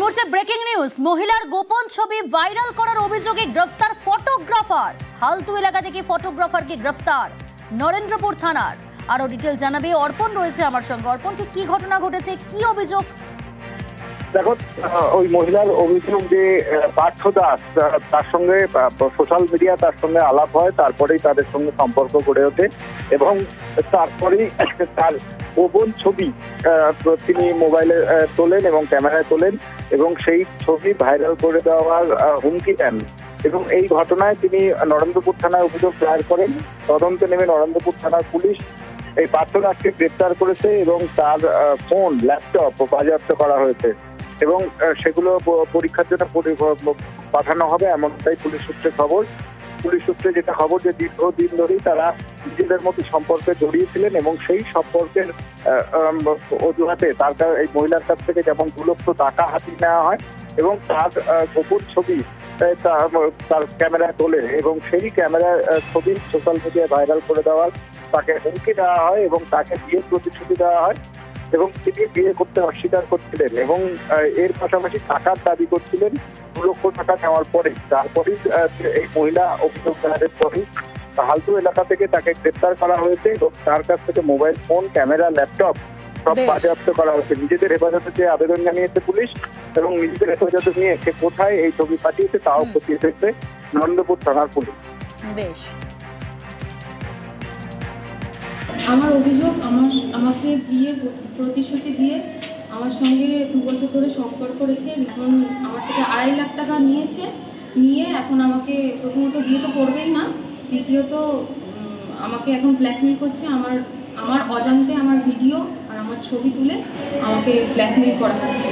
মুহূর্তে breaking news, মহিলার গোপন ছবি ভাইরাল করার অভিযোগে গ্রেফতার ফটোগ্রাফার। হালতু এলাকা থেকে ফটোগ্রাফারকে গ্রেফতার নরেন্দ্রপুর থানার। আরো ডিটেল জানাবে অর্পণ রয়েছে আমার সঙ্গে। অর্পণ, ঠিক কি ঘটনা ঘটেছে, কি অভিযোগ? দেখো, ওই মহিলার অভিযোগ যে পার্থ দাস, তার সঙ্গে সোশ্যাল মিডিয়া তার সঙ্গে আলাপ হয়, তারপরেই তাদের সঙ্গে সম্পর্ক গড়ে ওঠে এবং তারপরেই তার গোপন ছবি তিনি মোবাইলে তোলেন এবং ক্যামেরায় তোলেন এবং সেই ছবি ভাইরাল করে দেওয়ার হুমকি দেন। এবং এই ঘটনায় তিনি নরেন্দ্রপুর থানায় অভিযোগ দায়ের করেন। তদন্তে নেমে নরেন্দ্রপুর থানার পুলিশ এই পার্থ দাসকে গ্রেপ্তার করেছে এবং তার ফোন, ল্যাপটপ বাজেয়াপ্ত করা হয়েছে এবং সেগুলো পরীক্ষার জন্য পাঠানো হবে, এমনটাই পুলিশ সূত্রে খবর। পুলিশ সূত্রে যেটা খবর যে দীর্ঘদিন ধরেই তারা নিজেদের মধ্যে সম্পর্কে জড়িয়েছিলেন এবং সেই সম্পর্কের অজুহাতে এই মহিলার কাছ থেকে যেমন 2 লক্ষ টাকা হাতিয়ে নেওয়া হয় এবং তার গোপন ছবি তার ক্যামেরায় তোলে এবং সেই ক্যামেরার ছবি সোশ্যাল মিডিয়ায় ভাইরাল করে দেওয়ার তাকে হুমকি দেওয়া হয় এবং তাকে বিয়ের প্রতিশ্রুতি দেওয়া হয় এবং তিনি বিয়ে করতে অস্বীকার করছিলেন এবং এর পাশাপাশি টাকার দাবি করছিলেন 2 লক্ষ টাকা নেওয়ার পরে। তারপরেই এই মহিলা অভিযোগ দায়েরের পরেই হালতু এলাকা থেকে তাকে গ্রেপ্তার করা হয়েছে এবং তার কাছ থেকে মোবাইল ফোন, ক্যামেরা, ল্যাপটপ সব বাজেয়াপ্ত করা হয়েছে। নিজেদের হেফাজতে যে আবেদন জানিয়েছে পুলিশ এবং নিজেদের হেফাজতে নিয়ে সে কোথায় এই ছবি পাঠিয়েছে তাও খতিয়ে দেখছে নরেন্দ্রপুর থানার পুলিশ। বেশ, আমার অভিযোগ, আমাকে বিয়ের প্রতিশ্রুতি দিয়ে আমার সঙ্গে 2 বছর ধরে সম্পর্ক রেখে এখন আমার থেকে 2.5 লাখ টাকা নিয়ে এখন আমাকে প্রথমত বিয়ে তো করবেই না, দ্বিতীয়ত আমাকে এখন ব্ল্যাকমেল করছে। আমার অজান্তে আমার ভিডিও আর আমার ছবি তুলে আমাকে ব্ল্যাকমেল করা হচ্ছে।